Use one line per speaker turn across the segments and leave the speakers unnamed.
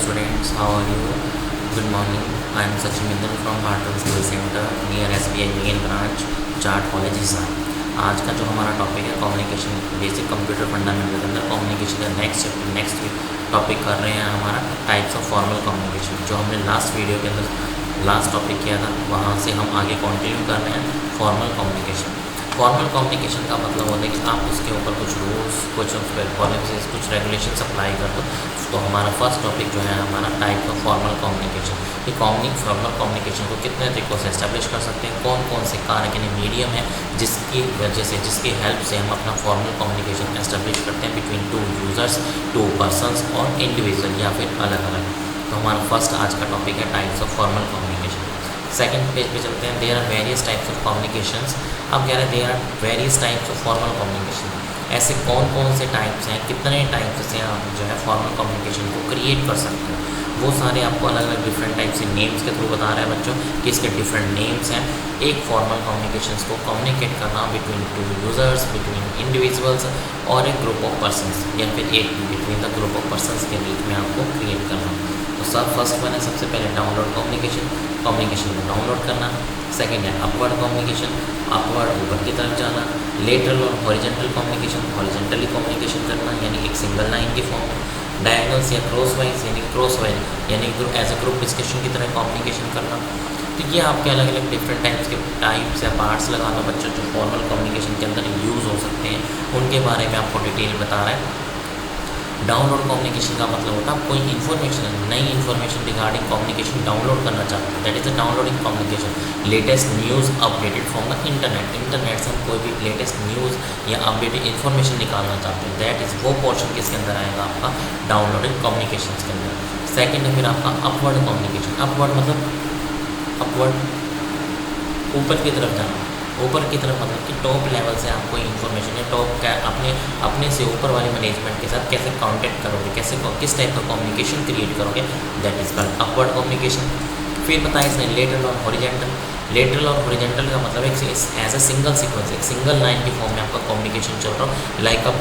students, how are you? Good morning. I am Sachin Mindal from Barton Skill Center near SBI main branch chart college Hisar. आज का जो हमारा topic है communication basic computer fundamental के अंदर communication का next topic कर रहे हैं हमारा टाइप्स ऑफ फॉर्मल कम्युनिकेशन। जो हमने लास्ट वीडियो के अंदर लास्ट टॉपिक किया था वहाँ से हम आगे कंटिन्यू कर रहे हैं फॉर्मल कम्युनिकेशन। फॉर्मल कम्युनिकेशन का मतलब होता है कि आप उसके ऊपर कुछ रूल्स, कुछ उस पर पॉलिसीज, कुछ रेगुलेशन अप्लाई कर दो। तो हमारा फर्स्ट टॉपिक जो है हमारा टाइप ऑफ फॉर्मल कम्युनिकेशन। ये फॉर्मल कम्युनिकेशन को कितने तरीक़ों से एस्टेब्लिश कर सकते हैं, कौन कौन से कारक यानी मीडियम है जिसकी वजह से, जिसकी हेल्प से हम अपना फॉर्मल कम्युनिकेशन एस्टेब्लिश करते हैं between two users, to persons और इंडिविजुअल या फिर अलग अलग। तो हमारा फर्स्ट आज का टॉपिक है types of formal communication. Second page पे चलते हैं। There are various types of communications. अब कह रहे हैं there are various types of formal communication. ऐसे कौन कौन से टाइप्स हैं, कितने टाइप्स से आप जो है फॉर्मल कम्युनिकेशन को क्रिएट कर सकते हैं, वो सारे आपको अलग अलग डिफरेंट टाइप से नेम्स के थ्रू बता रहे हैं बच्चों कि इसके डिफरेंट नेम्स हैं। एक फॉर्मल कम्युनिकेशंस को कम्युनिकेट करना between two users, between individuals और एक ग्रुप ऑफ पर्सनस या फिर एक between the group of persons के बीच में आपको क्रिएट करना। तो सब फर्स्ट वन है सबसे पहले डाउनलोड कम्युनिकेशन को डाउनलोड करना। सेकेंड है अपवर्ड कम्युनिकेशन, अपवर्ड ऊपर की तरफ जाना। लेटरल और हॉरिजेंटल कम्युनिकेशन, हॉरिजेंटली कम्युनिकेशन करना यानी एक सिंगल लाइन की फॉर्म में। डायगोनल्स या क्रॉसवाइज यानी क्रॉसवाइज यानी एज अ ग्रुप डिस्कशन की तरह कम्युनिकेशन करना। तो ये आपके अलग अलग डिफरेंट टाइप्स के टाइप्स या पार्ट्स लगा लो बच्चों जो फॉर्मल कम्युनिकेशन के अंदर यूज़ हो सकते हैं, उनके बारे में आपको डिटेल बता रहा है। डाउनलोड कम्युनिकेशन का मतलब होता है आप कोई इन्फॉर्मेशन, नई इन्फॉर्मेशन रिगार्डिंग कम्युनिकेशन डाउनलोड करना चाहते हैं, that is the downloading communication. Latest news updated from the internet से हम कोई भी लेटेस्ट न्यूज़ या अपडेटेड इन्फॉर्मेशन निकालना चाहते हैं, दैट इज़ वो पोर्शन किसके अंदर आएगा आपका डाउनलोडिंग कम्युनिकेशन के अंदर। सेकेंड है फिर आपका अपवर्ड कम्युनिकेशन। अपवर्ड मतलब अपवर्ड ऊपर की तरफ जाना, ऊपर की तरफ मतलब कि टॉप लेवल से आप कोई इन्फॉर्मेशन या टॉप क्या अपने से ऊपर वाले मैनेजमेंट के साथ कैसे कांटेक्ट करोगे, कैसे किस टाइप का कम्युनिकेशन क्रिएट करोगे, that is called upward communication. फिर बताया इसने लेटरल और हॉरिजेंटल। लेटरल और हॉरिजेंटल का मतलब एक एज अ सिंगल सीक्वेंस, एक सिंगल लाइन की फॉर्म में आपका कम्युनिकेशन चल रहा हो। लाइक अ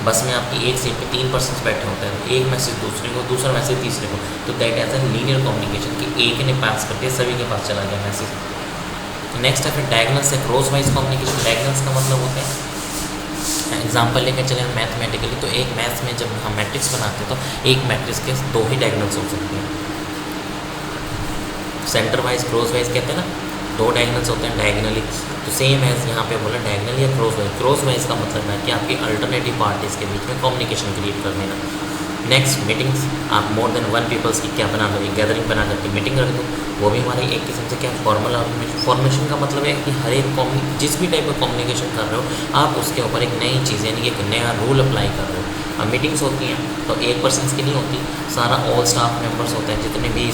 बस में आपकी एक सीट पे 3 पर्सन बैठे होते हैं, एक मैसेज दूसरे को, दूसरा मैसेज तीसरे को, तो that as a linear communication कि एक ने पास करके सभी के पास चला गया मैसेज। नेक्स्ट है फिर डायगोनल्स से क्रॉस वाइज कम्युनिकेशन। डायगोनल्स का मतलब होता है एग्जाम्पल लेकर चले हम मैथमेटिकली, तो एक मैथ्स में जब हम मैट्रिक्स बनाते हैं तो एक मैट्रिक्स के 2 ही डायगोनल्स हो सकते हैं। सेंटर वाइज क्रॉस वाइज कहते हैं ना, 2 डायगोनल्स होते हैं डायगोनली। तो सेम एज यहाँ पे बोला डायगोनल या क्रॉस वाइज। क्रॉस वाइज का मतलब है कि आपकी अल्टरनेटिव पार्टीज़ के बीच में कम्युनिकेशन क्रिएट कर देना। नेक्स्ट मीटिंग्स, आप मोर देन 1 पीपल्स की क्या बना दो, एक गैदरिंग बना करके मीटिंग रख दो, वो भी हमारे एक किस्म से क्या फॉर्मल फॉर्मेशन का मतलब है कि हर एक जिस भी टाइप का कम्युनिकेशन कर रहे हो आप उसके ऊपर एक नई चीज़ यानी एक नया रूल अप्लाई कर रहे हो। अब मीटिंग्स होती हैं तो एक पर्सन की नहीं होती, सारा ऑल स्टाफ मेंबर्स होते हैं, जितने भी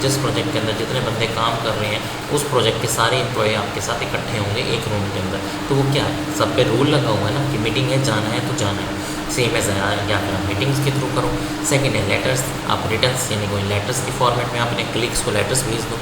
जिस प्रोजेक्ट के अंदर जितने बंदे काम कर रहे हैं उस प्रोजेक्ट के सारे एम्प्लॉय आपके साथ इकट्ठे होंगे एक रूम के अंदर। तो वो क्या है, सब पे रूल लगा हुआ है ना कि मीटिंग है, जाना है तो जाना है। सेम एज या फिर आप मीटिंग्स के थ्रू करो। सेकेंड है लेटर्स, आप रिटर्न्स यानी कोई लेटर्स की फॉर्मेट में अपने क्लिक्स को लेटर्स भेज दो।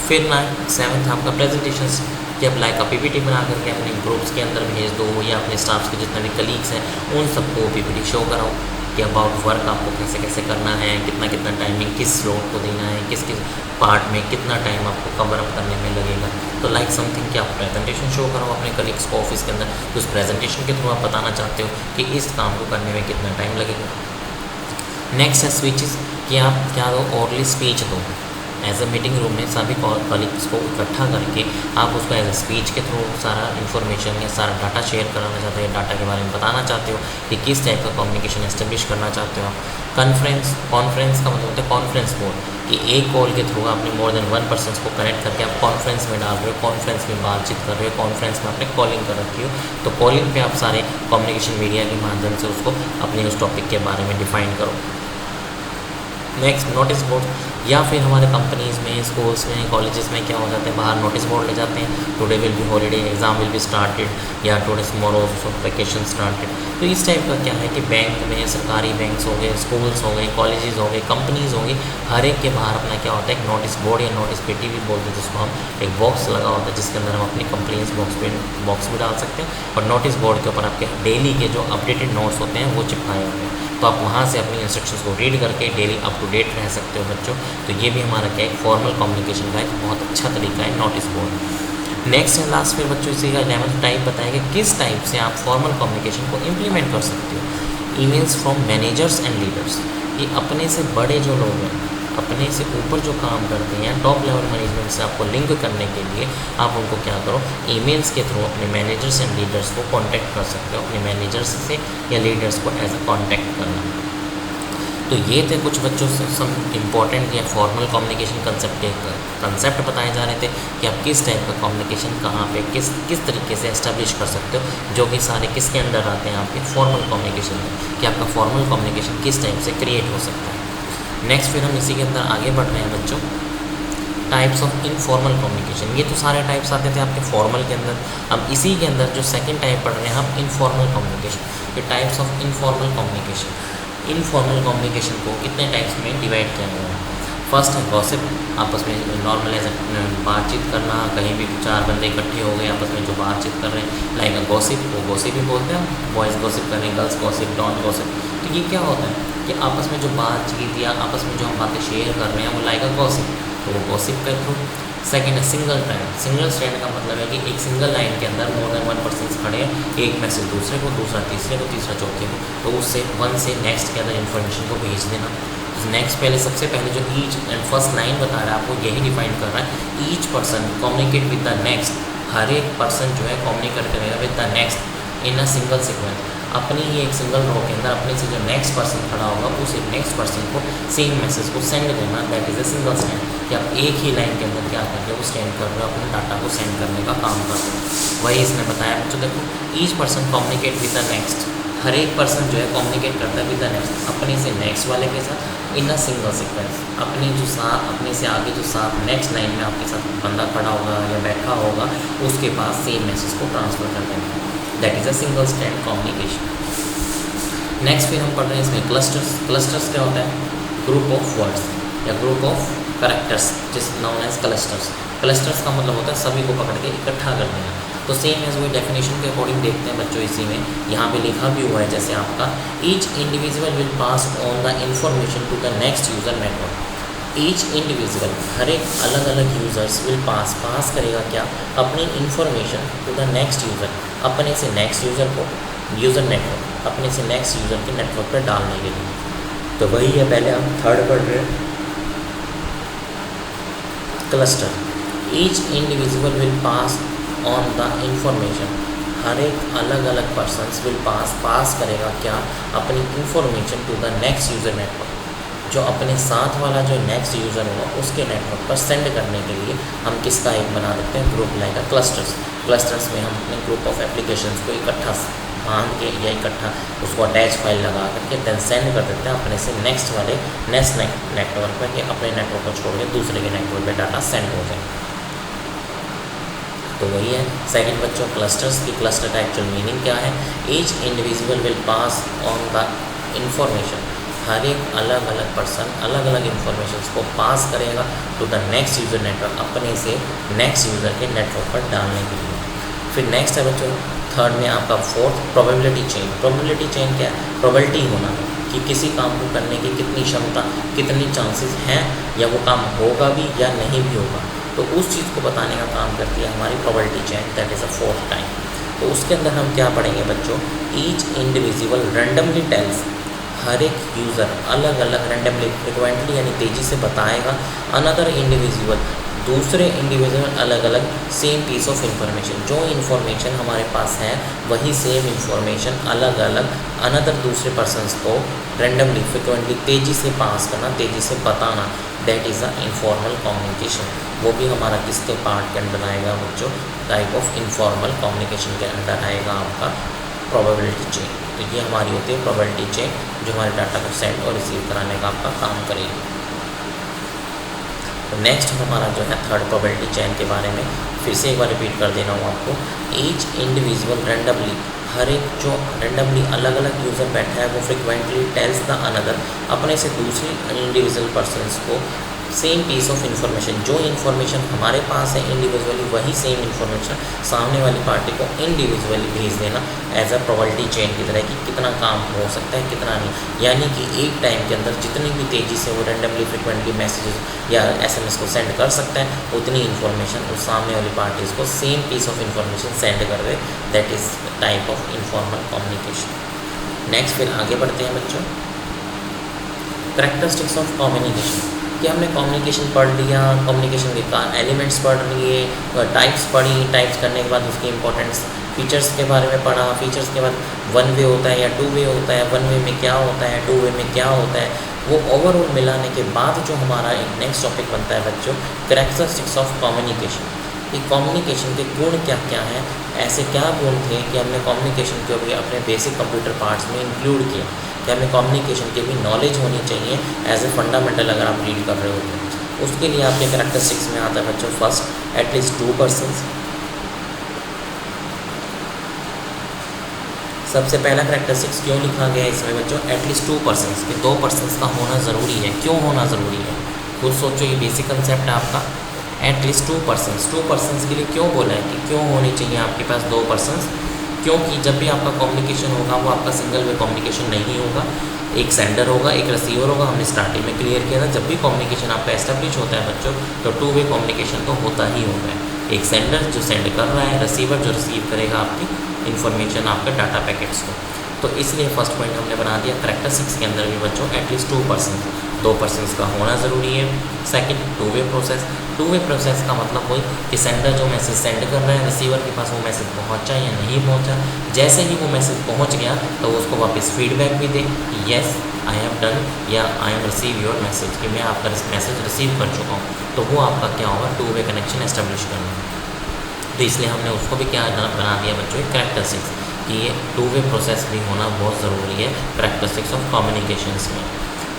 फिर ना 7th आपका प्रेजेंटेशंस कि आप लाइक पीपीटी बना करके अपने ग्रुप्स के अंदर भेज दो या अपने स्टाफ्स के जितने भी कलीग्स हैं उन सबको पीपीटी शो कराओ कि अबाउट वर्क आपको कैसे कैसे करना है, कितना कितना टाइमिंग किस स्लॉट को देना है, किस किस पार्ट में कितना टाइम आपको कवर अप करने में लगेगा। तो लाइक समथिंग कि आप प्रेजेंटेशन शो करो अपने कलीग्स को ऑफिस के अंदर, तो उस प्रेजेंटेशन के थ्रू आप बताना चाहते हो कि इस काम को करने में कितना टाइम लगेगा। नेक्स्ट है स्पीचेस कि आप क्या दो, ओरली स्पीच दो एज अ मीटिंग रूम में सभी कलीग्स को इकट्ठा करके आप उसको एज अ स्पीच के थ्रू सारा इन्फॉर्मेशन या सारा डाटा शेयर कराना चाहते हो, डाटा के बारे में बताना चाहते हो कि किस टाइप का कम्युनिकेशन एस्टेब्लिश करना चाहते हो आप। कॉन्फ्रेंस का मतलब होता है कॉन्फ्रेंस कॉल कि एक कॉल के थ्रू आपने मोर देन 1 पर्सन को कनेक्ट करके आप कॉन्फ्रेंस में डाल रहे हो, कॉन्फ्रेंस में बातचीत कर रहे हो, कॉन्फ्रेंस में आपने कॉलिंग कर रखी हो, तो कॉलिंग पे आप सारे कम्युनिकेशन मीडिया के माध्यम से उसको अपने उस टॉपिक के बारे में डिफाइन करो। नेक्स्ट नोटिस बोर्ड, या फिर हमारे कंपनीज़ में, स्कूल्स में, कॉलेजेस में क्या हो जाता है बाहर नोटिस बोर्ड ले जाते हैं, today will be holiday, exam will be started या टुडे टुमारो वैकेशन स्टार्टेड। तो इस टाइप का क्या है कि बैंक में, सरकारी बैंक्स हो गए, स्कूल्स हो गए, कॉलेजेस हो गए, कंपनीज़ हो गई, हर एक के बाहर अपना क्या होता है एक नोटिस बोर्ड या नोटिस पेटी भी बोलते हैं जिसको हम, एक बॉक्स लगा होता है जिसके अंदर हम अपनी कंप्लेंट्स बॉक्स भी डाल सकते हैं और नोटिस बोर्ड के ऊपर आपके डेली के जो अपडेटेड नोट्स होते हैं वो चिपकाए होते हैं। तो आप वहाँ से अपनी इंस्ट्रक्शंस को रीड करके डेली अप टू डेट रह सकते हो बच्चों। तो ये भी हमारा क्या है फॉर्मल कम्युनिकेशन का एक बहुत अच्छा तरीका है notice board. Next and last फिर बच्चों इसी का 11th टाइप बताएगा किस टाइप से आप फॉर्मल कम्युनिकेशन को इम्प्लीमेंट कर सकते हो। Emails from managers and leaders, ये अपने से बड़े जो लोग हैं, अपने से ऊपर जो काम करते हैं, टॉप लेवल मैनेजमेंट से आपको लिंक करने के लिए आप उनको क्या करो, ईमेल्स के थ्रू अपने मैनेजर्स एंड लीडर्स को कांटेक्ट कर सकते हो, अपने मैनेजर्स से या लीडर्स को एज अ कांटेक्ट करना। तो ये थे कुछ बच्चों से सम इम्पॉर्टेंट या फॉर्मल कम्युनिकेशन कंसेप्ट बताए जा रहे थे कि आप किस टाइप का कम्युनिकेशन कहाँ पे किस तरीके से एस्टेब्लिश कर सकते हो, जो कि सारे किसके अंडर आते हैं आपके फॉर्मल कम्युनिकेशन में, कि आपका फॉर्मल कम्युनिकेशन किस टाइप से क्रिएट हो सकता है। नेक्स्ट फिर हम इसी के अंदर आगे बढ़ रहे हैं बच्चों, टाइप्स ऑफ इनफॉर्मल कम्युनिकेशन। ये तो सारे टाइप्स आते थे आपके फॉर्मल के अंदर, अब इसी के अंदर जो सेकंड टाइप पढ़ रहे हैं हम इनफॉर्मल कम्युनिकेशन, ये types of informal communication. Informal communication को कितने टाइप्स में डिवाइड किया गया है। फर्स्ट है गॉसिप, आपस में नॉर्मल ऐसे बातचीत करना, कहीं भी चार बंदे इकट्ठे हो गए आपस में जो बातचीत कर रहे हैं, लाइक अ गॉसिप, वो गॉसिप ही बोलते हैं, बॉयज़ गॉसिप कर रहे हैं, गर्ल्स गॉसिप, डॉन गॉसिप। तो ये क्या होता है कि आपस में जो बातचीत या आपस में जो हम बातें शेयर कर रहे हैं वो लाइक अ गॉसिप, तो वो गॉसिप के थ्रू। सेकेंड है सिंगल ट्रेंड। सिंगल ट्रेंड का मतलब है कि एक सिंगल लाइन के अंदर मोर देन 1 पर्सन खड़े हैं, एक मैसेज दूसरे को, दूसरा तीसरे को, तीसरा चौथे को, तो उससे वन से नेक्स्ट के अंदर इन्फॉर्मेशन को भेज देना। नेक्स्ट पहले सबसे पहले जो ईच एंड फर्स्ट लाइन बता रहा है आपको यही डिफाइन कर रहा है, each person communicate with the next, हर एक पर्सन जो है कम्युनिकेट करेगा with the next in a single sequence, अपनी ही एक सिंगल रो के अंदर अपने से जो नेक्स्ट पर्सन खड़ा होगा उस नेक्स्ट पर्सन को सेम मैसेज को सेंड करना, that is a single stand, कि आप एक ही लाइन के अंदर क्या करके वो स्टैंड कर रहे हो, अपने डाटा को सेंड करने का काम कर रहे हो। वही इसने बताया बच्चों, देखो each person communicate with the next, हर एक पर्सन जो है कम्युनिकेट करता है विद द नेक्स्ट, अपने से नेक्स्ट वाले के साथ इन अ सिंगल सीक्वेंस, अपने से आगे जो साथ नेक्स्ट लाइन में आपके साथ बंदा खड़ा होगा या बैठा होगा उसके पास सेम मैसेज को ट्रांसफ़र कर देना, that is a single stand communication. Next फिर हम पढ़ रहे हैं इसमें क्लस्टर्स। क्लस्टर्स क्या होता है, ग्रुप ऑफ वर्ड्स या ग्रुप ऑफ कैरेक्टर्स, जिस नॉन एज क्लस्टर्स। क्लस्टर्स का मतलब होता है सभी को पकड़ के इकट्ठा कर देना। तो सेम एज वही डेफिनेशन के अकॉर्डिंग देखते हैं बच्चों, इसी में यहाँ पे लिखा भी हुआ है जैसे आपका, each individual will pass on the information to the next user network. Each individual, हर एक अलग अलग यूज़र्स विल पास करेगा क्या, अपनी information to the next user, अपने से नेक्स्ट यूज़र को, यूज़र नेटवर्क, अपने से नेक्स्ट यूज़र के नेटवर्क पर डालने के लिए। तो वही है, पहले हम थर्ड पढ़ रहे हैं, cluster. Each individual will pass on the information, हर एक अलग अलग पर्सनस विल पास करेगा क्या, अपनी information to the next user network, जो अपने साथ वाला जो नेक्स्ट यूज़र होगा उसके नेटवर्क पर सेंड करने के लिए हम किसका एक बना देते हैं, ग्रुप लाइक क्लस्टर्स। क्लस्टर्स में हम अपने ग्रुप ऑफ एप्लीकेशंस को इकट्ठा बांध के या इकट्ठा उसको अटैच फाइल लगा करके देन सेंड कर देते हैं अपने से नेक्स्ट वाले नेटवर्क पर, कि अपने नेटवर्क को छोड़ के दूसरे के नेटवर्क पे डाटा सेंड हो जाए। तो वही है सेकंड बच्चों, क्लस्टर्स की। क्लस्टर का एक्चुअल मीनिंग क्या है, each individual will pass on the information, हर एक अलग अलग पर्सन अलग अलग इंफॉर्मेशन को पास करेगा to the next user network, अपने से नेक्स्ट यूज़र के नेटवर्क पर डालने के लिए। फिर नेक्स्ट है बच्चों थर्ड में आपका fourth, probability chain. Probability chain क्या है, प्रोबेबिलिटी होना कि किसी काम को करने की कितनी क्षमता, कितनी चांसेस हैं, या वो काम होगा भी या नहीं भी होगा, तो उस चीज़ को बताने का काम करती है हमारी probability chain, that is a fourth time. तो उसके अंदर हम क्या पढ़ेंगे बच्चों, ईच इंडिविजुअल रैंडमली टेल्स, हर एक यूज़र अलग अलग रैंडमली फ्रिक्वेंटली यानी तेज़ी से बताएगा, अनदर इंडिविजुअल, दूसरे इंडिविजुअल अलग अलग सेम पीस ऑफ इंफॉर्मेशन, जो इन्फॉर्मेशन हमारे पास है वही सेम इन्फॉर्मेशन अलग अलग अनदर दूसरे पर्सनस को रैंडमली फ्रिक्वेंटली तेज़ी से पास करना, तेज़ी से बताना, that is a informal communication. वो भी हमारा किसके पार्ट के अंदर आएगा बच्चों, टाइप ऑफ इनफॉर्मल कम्युनिकेशन के अंदर आएगा आपका प्रोबेबिलिटी चेन। तो ये हमारी होती है प्रोबेबिलिटी चेन, जो हमारे डाटा को सेंड और रिसीव कराने का आपका काम करेगी। तो नेक्स्ट हमारा जो है थर्ड प्रोबेबिलिटी चेन के बारे में फिर से एक बार रिपीट कर देना हूँ आपको, ईच इंडिविजुअल रैंडमली, हर एक जो रैंडमली अलग अलग यूज़र बैठा है वो फ्रिक्वेंटली टेल्स द अनदर, अपने से दूसरी इंडिविजुअल पर्सनस को सेम पीस ऑफ इन्फॉर्मेशन, जो इन्फॉर्मेशन हमारे पास है इंडिविजुअली वही सेम इन्फॉर्मेशन सामने वाली पार्टी को इंडिविजुअली भेज देना एज अ प्रोबेबिलिटी चेन की तरह कि कितना काम हो सकता है कितना नहीं। यानी कि एक टाइम के अंदर जितनी भी तेज़ी से वो रैंडमली फ्रिक्वेंटली मैसेजेस या SMS को सेंड कर सकता है उतनी इन्फॉर्मेशन उस सामने वाली पार्टीज़ को same piece of information send कर दे। That is type of informal communication. Next फिर आगे बढ़ते हैं बच्चों, करैक्टरिस्टिक्स ऑफ कम्युनिकेशन। कि हमने कम्युनिकेशन पढ़ लिया, कम्युनिकेशन के एलिमेंट्स पढ़ लिए, टाइप्स पढ़ी, टाइप्स करने के बाद उसकी इंपॉर्टेंस, फीचर्स के बारे में पढ़ा, फीचर्स के बाद वन वे होता है या टू वे होता है, वन वे में क्या होता है, टू वे में क्या होता है, वो ओवरऑल मिलाने के बाद जो हमारा एक नेक्स्ट टॉपिक बनता है बच्चों, करैक्टरिस्टिक्स ऑफ कम्युनिकेशन। कि कम्युनिकेशन के गुण क्या क्या हैं, ऐसे क्या गुण थे कि हमने कम्युनिकेशन को भी अपने बेसिक कंप्यूटर पार्ट्स में इंक्लूड किया, कि हमें कम्युनिकेशन की भी नॉलेज होनी चाहिए एज ए फंडामेंटल अगर आप रीड कर रहे हो तो। उसके लिए आपके करैक्टरिस्टिक्स में आता है बच्चों, फर्स्ट एटलीस्ट 2 पर्सन्स। सबसे पहला करैक्टरिस्टिक्स क्यों लिखा गया है इसमें बच्चों, एटलीस्ट 2 पर्सन्स, कि 2 पर्सन्स का होना ज़रूरी है। क्यों होना ज़रूरी है खुद सोचो, ये बेसिक कंसेप्ट है आपका। एटलीस्ट 2 पर्सन्स, 2 पर्सन्स के लिए क्यों बोला है कि क्यों होनी चाहिए आपके पास 2 पर्सन्स? क्योंकि जब भी आपका कम्युनिकेशन होगा वो आपका सिंगल वे कम्युनिकेशन नहीं होगा, एक सेंडर होगा एक रिसीवर होगा। हमने स्टार्टिंग में क्लियर किया था, जब भी कम्युनिकेशन आपका एस्टेब्लिश होता है बच्चों तो 2 वे कम्युनिकेशन तो होता ही होता है। एक सेंडर जो सेंड कर रहा है, रिसीवर जो रिसीव करेगा आपकी इन्फॉर्मेशन, आपके डाटा पैकेट्स को। तो इसलिए फर्स्ट पॉइंट हमने बना दिया करैक्टरिस्टिक्स के अंदर भी बच्चों एटलीस्ट 2 पर्सन, 2 पर्सन्स का होना ज़रूरी है। Second, 2 way process. 2 way process का मतलब वही कि सेंडर जो मैसेज सेंड कर रहा है रिसीवर के पास वो मैसेज पहुंचा या नहीं पहुंचा, जैसे ही वो मैसेज पहुंच गया तो उसको वापस फीडबैक भी दे कि येस आई हैव डन या I have receive your message, कि मैं आपका मैसेज रिसीव कर चुका हूँ। तो वो आपका क्या होगा, 2 वे कनेक्शन एस्टेब्लिश करना। तो इसलिए हमने उसको भी क्या बना दिया बच्चों, एक करैक्टरिस्टिक्स, कि ये 2 वे प्रोसेस भी होना बहुत ज़रूरी है करैक्टरिस्टिक्स ऑफ कम्युनिकेशंस में।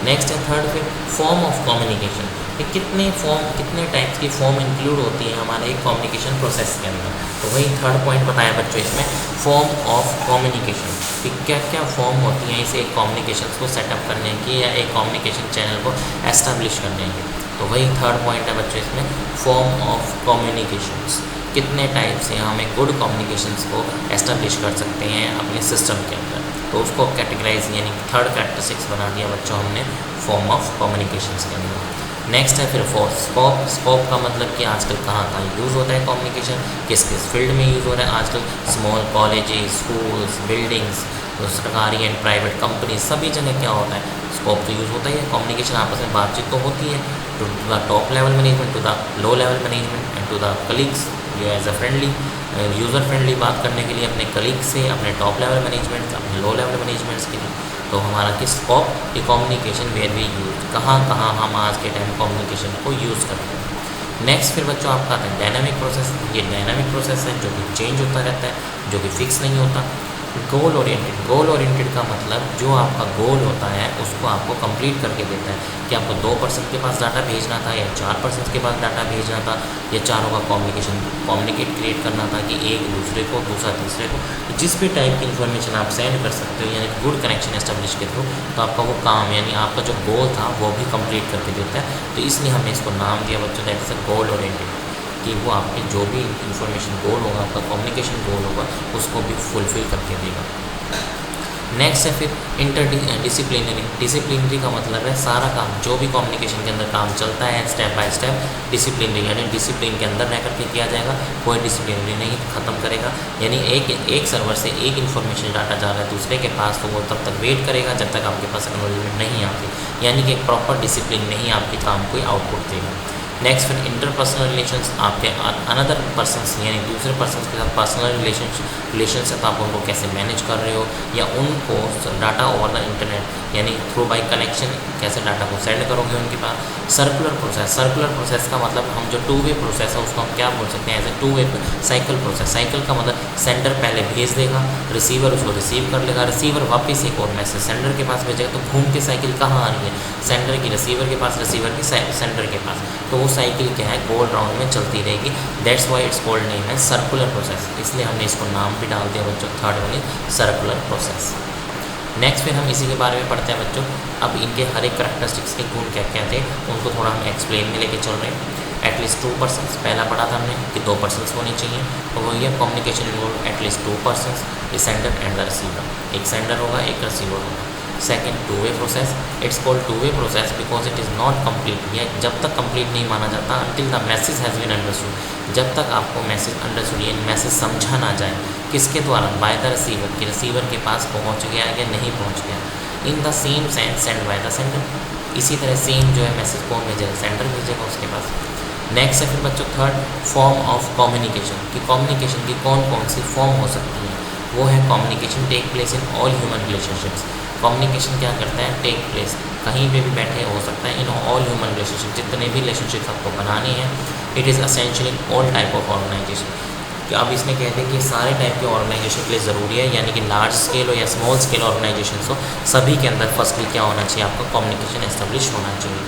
नेक्स्ट है थर्ड, फिर फॉर्म ऑफ कम्युनिकेशन, कि कितने टाइप्स की फॉर्म इंक्लूड होती है हमारे एक कम्युनिकेशन प्रोसेस के अंदर। तो वही थर्ड पॉइंट बताया बच्चों इसमें, फॉर्म ऑफ कम्युनिकेशन, कि क्या क्या फॉर्म होती हैं इसे एक कम्युनिकेशन को सेटअप करने की या एक कम्युनिकेशन चैनल को एस्टेब्लिश करने की। तो वही थर्ड पॉइंट है बच्चों इसमें, फॉर्म ऑफ कम्युनिकेशंस, कितने टाइप से हम एक गुड कम्युनिकेशंस को एस्टेब्लिश कर सकते हैं अपने सिस्टम के अंदर। तो उसको कैटेगराइज यानी थर्ड कैरेक्टरिस्टिक्स बना दिया बच्चों हमने फॉर्म ऑफ कम्युनिकेशंस के अंदर। नेक्स्ट है फिर स्कोप। स्कोप का मतलब कि आजकल कहाँ यूज़ होता है कम्युनिकेशन, किस किस फील्ड में यूज़ हो रहा है आजकल। स्मॉल कॉलेजेस, स्कूल्स, बिल्डिंग्स, सरकारी एंड प्राइवेट कंपनी, सभी जगह क्या होता है स्कोप तो यूज़ होता ही है। कम्युनिकेशन आपस में बातचीत तो होती है to the top level management, to the low level management and to the colleagues, जो as a friendly user friendly बात करने के लिए अपने कलीग से, अपने टॉप लेवल मैनेजमेंट, अपने लो लेवल मैनेजमेंट्स के लिए। तो हमारा किस स्कोप की कम्युनिकेशन वेयर वी यूज, कहाँ हम आज के टाइम कम्युनिकेशन को यूज़ करते हैं। नेक्स्ट फिर बच्चों आपका आता है डायनामिक प्रोसेस। ये डायनामिक प्रोसेस है जो कि चेंज होता रहता है, जो कि फिक्स नहीं होता। Goal oriented. गोल ओरिएंटेड का मतलब जो आपका गोल होता है उसको आपको कंप्लीट करके देता है, कि आपको 2% के पास डाटा भेजना था या 4% के पास डाटा भेजना था, या चारों का कम्युनिकेट क्रिएट करना था, कि एक दूसरे को दूसरा तीसरे को, जिस भी टाइप की इन्फॉर्मेशन आप सेंड कर सकते हो, यानी गुड कनेक्शन एस्टेब्लिश के थ्रू, तो आपका वो काम यानी आपका जो गोल था वो भी कंप्लीट करके देता है। तो इसलिए हमने इसको नाम दिया बच्चों that is a goal oriented, कि वो आपके जो भी इंफॉर्मेशन गोल होगा, आपका कम्युनिकेशन गोल होगा, उसको भी फुलफिल करके देगा। नेक्स्ट है फिर इंटरडिसिप्लिनरी। डिसिप्लिनरी का मतलब है सारा काम जो भी कम्युनिकेशन के अंदर काम चलता है स्टेप बाय स्टेप डिसिप्लिनरी, यानी डिसिप्लिन के अंदर रह करके किया जाएगा, कोई डिसिप्लिनरी नहीं ख़त्म करेगा। यानी एक सर्वर से एक इन्फॉर्मेशन डाटा जा रहा है दूसरे के पास, तो वो तब तक वेट करेगा जब तक आपके पास एक्नॉलेजमेंट नहीं आती, यानी कि एक प्रॉपर डिसिप्लिन नहीं आपके काम को आउटपुट देगा। नेक्स्ट फिर इंटरपर्सनल रिलेशंस, आपके अनदर पर्सन्स यानी दूसरे पर्सन्स के साथ पर्सनल रिलेशंस है, तो आप उनको कैसे मैनेज कर रहे हो, या उनको डाटा ओवर द इंटरनेट यानी थ्रू बाय कनेक्शन कैसे डाटा को सेंड करोगे उनके पास। Circular process. सर्कुलर प्रोसेस का मतलब हम जो 2 वे प्रोसेस है उसको हम क्या बोल सकते हैं, as a 2 way cycle process. Cycle का मतलब सेंडर पहले भेज देगा, रिसीवर उसको रिसीव कर लेगा, रिसीवर वापस एक और मैसेज सेंडर के पास भेजेगा, तो घूम के साइकिल कहाँ आ रही है, सेंडर की रिसीवर के पास, रिसीवर की सेंडर के पास। तो वो साइकिल क्या है गोल राउंड में चलती रहेगी, that's why it's called name है सर्कुलर प्रोसेस। इसलिए हमने इसको नाम भी डाल दिया बच्चों थर्ड वाली सर्कुलर प्रोसेस। नेक्स्ट फिर हम इसी के बारे में पढ़ते हैं बच्चों। अब इनके हर एक करेक्टरिस्टिक्स के गुण क्या क्या थे उनको थोड़ा हम एक्सप्लेन में लेके चल रहे हैं। एटलीस्ट 2 पर्सन्स, पहला पढ़ा था हमने कि 2 पर्सन्स होने चाहिए, तो वो ये communication involve at least 2 persons, the sender and the receiver. एक सेंडर होगा, एक रिसीवर होगा। Second, two way process. It's called two way process because it is not complete, यह जब तक कंप्लीट नहीं माना जाता until the message has been understood, जब तक आपको मैसेज अंडरस्टूड यानी मैसेज समझा ना जाए किसके द्वारा, बाय द रिसीवर, कि रिसीवर के पास पहुंच गया या नहीं पहुंच गया। In the same sense send by the sender, इसी तरह सेम जो है मैसेज कौन भेजेगा, सेंडर भेजेगा उसके पास। नेक्स्ट है फिर बच्चों थर्ड, फॉर्म ऑफ कम्युनिकेशन, कि कम्युनिकेशन की कौन कौन सी फॉर्म हो सकती है। वो है communication take place in all human relationships. Communication क्या करता है, टेक प्लेस, कहीं पे भी बैठे हो सकता है, इन ऑल ह्यूमन रिलेशनशिप, जितने भी रिलेशनशिप्स आपको बनाने हैं। It is essential in all type of organisation, कि अब इसमें कहते हैं कि सारे टाइप के ऑर्गेनाइजेशन के लिए ज़रूरी है, यानी कि लार्ज स्केल हो या स्मॉल स्केल ऑर्गेनाइजेशन हो, सभी के अंदर फर्स्टली क्या होना चाहिए, आपका कम्युनिकेशन एस्टेब्लिश होना चाहिए।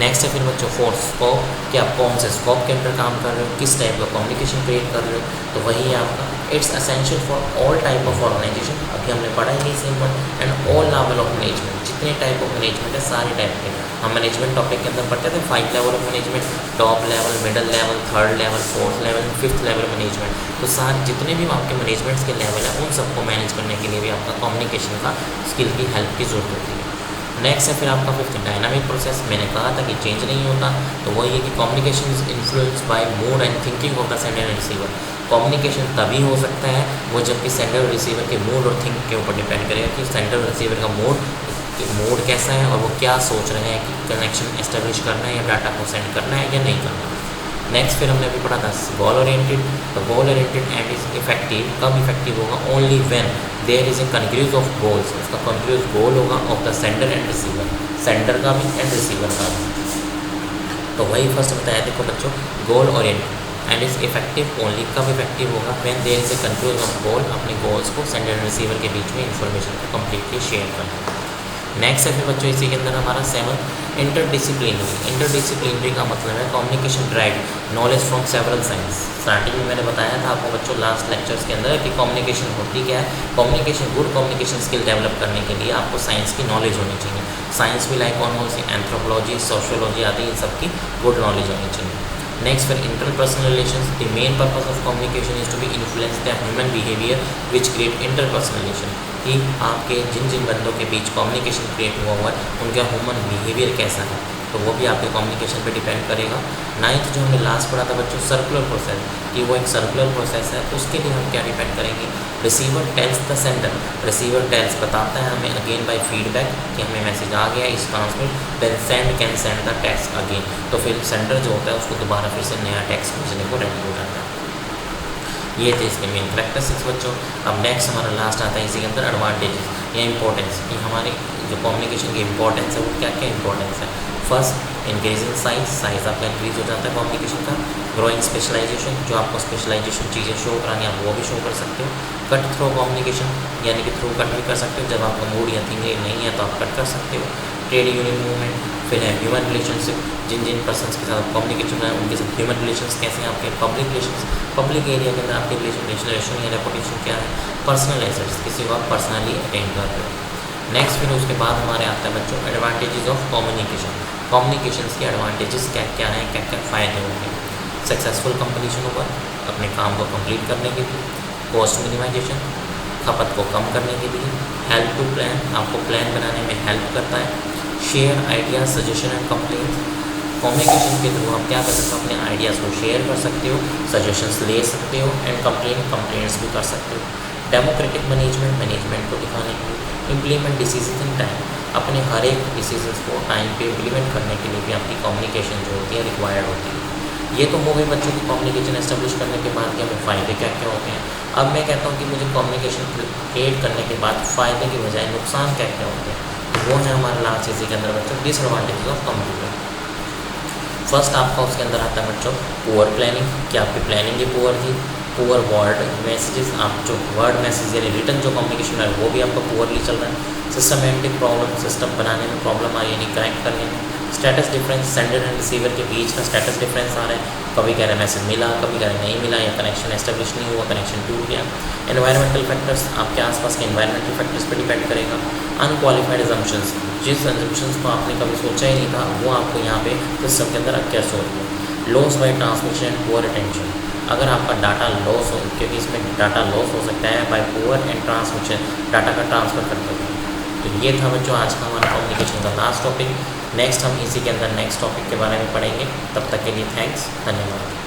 नेक्स्ट है फिर बच्चों फोर्थ, स्कोप, कि आप कौन से स्कोप के अंदर काम कर रहे हो, किस टाइप का कम्युनिकेशन क्रिएट कर रहे हो, तो वही है आपका it's essential for all type of organisation. अभी हमने पढ़ा ही नहीं same one, and all level of management, जितने टाइप ऑफ मैनेजमेंट है सारे टाइप के हम मैनेजमेंट टॉपिक के अंदर पढ़ते थे। 5 level of management, top level, middle level, third level, fourth level, fifth level management, तो सारे जितने भी आपके मैनेजमेंट्स के लेवल है उन सबको मैनेज करने के लिए भी आपका कम्युनिकेशन का स्किल की हेल्प की जरूरत होती है। नेक्स्ट है फिर आपका फिफ्थ, डायनामिक प्रोसेस। मैंने कहा था कि चेंज नहीं होता, तो वही है कि communication is influenced by mood and thinking of the sender and receiver. Communication तभी हो सकता है वो जबकि सेंडर और रिसीवर के मूड और थिंक के ऊपर डिपेंड करेगा कि सेंडर और रिसीवर का मूड कैसा है और वो क्या सोच रहे हैं कि कनेक्शन एस्टेब्लिश करना है या डाटा को सेंड करना है या नहीं करना। नेक्स्ट फिर हमने अभी पढ़ा था गोल ओरिएंटेड, तो goal oriented and is effective कब इफेक्टिव होगा, only when there is a conclude of goals, उसका कंक्लूज गोल होगा of the sender and receiver, sender का भी एंड रिसीवर का भी। तो वही फर्स्ट बताया देखो बच्चों, goal oriented and is effective only कब इफेक्टिव होगा, when there is a conclude of goal, अपने गोल्स को सेंडर एंड रिसीवर के बीच में इंफॉर्मेशन को कम्प्लीटली शेयर करना। नेक्स्ट है फिर बच्चों इसी के अंदर हमारा 7, इंटरडिसिप्लिनरी। इंटरडिसिप्लिनरी का मतलब है communication drive knowledge from several science. Starting में मैंने बताया था आपको बच्चों लास्ट लेक्चर्स के अंदर कि कम्युनिकेशन होती क्या है, communication good communication skill develop करने के लिए आपको साइंस की नॉलेज होनी चाहिए। साइंस भी लाइक कौन सी, एंथ्रोपोलॉजी, सोशियोलॉजी आदि इन सब की गुड नॉलेज होनी चाहिए। नेक्स्ट फिर interpersonal relations, the main purpose of communication is to be influence the human behaviour which create interpersonal relation, कि आपके जिन जिन बंदों के बीच कम्युनिकेशन क्रिएट हुआ है उनका ह्यूमन बिहेवियर कैसा है, तो वो भी आपके कम्युनिकेशन पे डिपेंड करेगा। 9th जो हमने लास्ट पढ़ा था बच्चों सर्कुलर प्रोसेस, कि वो एक सर्कुलर प्रोसेस है, उसके लिए हम क्या डिपेंड करेंगे, receiver tells the sender, receiver tells बताता है हमें अगेन बाय फीडबैक कि हमें मैसेज आ गया इस transmit, then send can send the text again, तो फिर सेंडर जो होता है उसको दोबारा फिर से नया टेक्स्ट भेजने को रेडी हो जाता है। ये थे इसके मेन करेक्टरिस्टिक्स बच्चों। अब नेक्स्ट हमारा लास्ट आता है इसी के अंदर एडवांटेजेस या इंपॉर्टेंस, कि हमारे जो कम्युनिकेशन की इंपॉर्टेंस है वो क्या क्या इंपॉर्टेंस है। फर्स्ट, इंक्रीजिंग साइज आपका इंक्रीज हो जाता है कम्युनिकेशन का। ग्रोइंग स्पेशलाइजेशन, जो आपको स्पेशलाइजेशन चीज़ें शो करानी आप वो भी शो कर सकते हो। कट थ्रो कम्युनिकेशन, यानी कि थ्रू कट भी कर सकते हो, जब आपका मूड या थिंकिंग नहीं है तो आप कट कर सकते हो। ट्रेड यूनियन मूवमेंट, फिर है ह्यूमन रिलेशनशिप, जिन जिन पर्सन्स के साथ कम्युनिकेशन है उनके साथ ह्यूमन रिलेशंस कैसे हैं आपके। पब्लिक रिलेशंस, पब्लिक एरिया के अंदर आपके रिलेशन या रेपुटेशन क्या है। पर्सनल एसेट्स, किसी को आप पर्सनली अटेंड कर रहे हो। नेक्स्ट फिर उसके बाद हमारे आता है बच्चों एडवांटेजेस ऑफ कम्युनिकेशन। कम्युनिकेशन के एडवांटेजेस क्या क्या हैं, क्या क्या फ़ायदे होंगे। सक्सेसफुल कंप्लीशन होगा, अपने काम को कंप्लीट करने के लिए। कॉस्ट मिनिमाइजेशन, खपत को कम करने के लिए। हेल्प टू प्लान, आपको प्लान बनाने में हेल्प करता है। Share ideas, suggestion and complaints, communication के थ्रू आप क्या कर सकते हो, अपने आइडियाज़ को शेयर कर सकते हो, सजेशंस ले सकते हो एंड कंप्लेंट्स भी कर सकते हो। डेमोक्रेटिक मैनेजमेंट को दिखाने के लिए। इम्प्लीमेंट डिसीजन इन टाइम, अपने हर एक डिसीजंस को टाइम पे इम्प्लीमेंट करने के लिए भी आपकी कम्युनिकेशन जो होती है रिक्वायर्ड होती है। ये तो हो गई बच्चों की कम्युनिकेशन एस्टेब्लिश करने के बाद के हमें फ़ायदे क्या क्या होते हैं। अब मैं कहता हूँ कि मुझे कम्युनिकेशन क्रिएट करने के बाद फ़ायदे की बजाय नुकसान क्या क्या होते हैं, वो है हमारा लास्ट इसी के अंदर बच्चों डिसएडवांटेजेस ऑफ कंप्यूटर। फर्स्ट आपका उसके अंदर आता है बच्चों पुअर प्लानिंग, कि आपकी प्लानिंग ही पुअर थी। पुअर वर्ड मैसेजेस, आप जो वर्ड मैसेज यानी रिटर्न जो कम्युनिकेशन है वो भी आपका पुअरली चल रहा है। सिस्टमेटिक प्रॉब्लम, सिस्टम बनाने में प्रॉब्लम आ रही है, यानी कनेक्ट करने में। Status difference, sender and receiver के बीच का स्टेटस डिफरेंस आ रहा है, कभी कह रहे हैं मैसेज मिला, कभी कह रहे हैं नहीं मिला, या कनेक्शन एस्टेब्लिश नहीं हुआ, कनेक्शन टूट गया। एनवायरमेंटल फैक्टर्स, आपके आसपास के एनवायरमेंटल फैक्टर्स पर डिपेंड करेगा। अनक्वालिफाइड एजम्पशंस, जिस एजम्पशंस को आपने कभी सोचा ही नहीं था वो आपको यहाँ पे सिस्टम के अंदर अक्यर हो रही है। Loss by transmission and poor retention, अगर आपका डाटा लॉस हो, क्योंकि इसमें डाटा लॉस हो सकता है bye poor and transmission, data का ट्रांसफ़र करते हुए। तो ये था बच्चों आज का हमारा कम्युनिकेशन का लास्ट टॉपिक। नेक्स्ट हम इसी के अंदर नेक्स्ट टॉपिक के बारे में पढ़ेंगे। तब तक के लिए थैंक्स, धन्यवाद।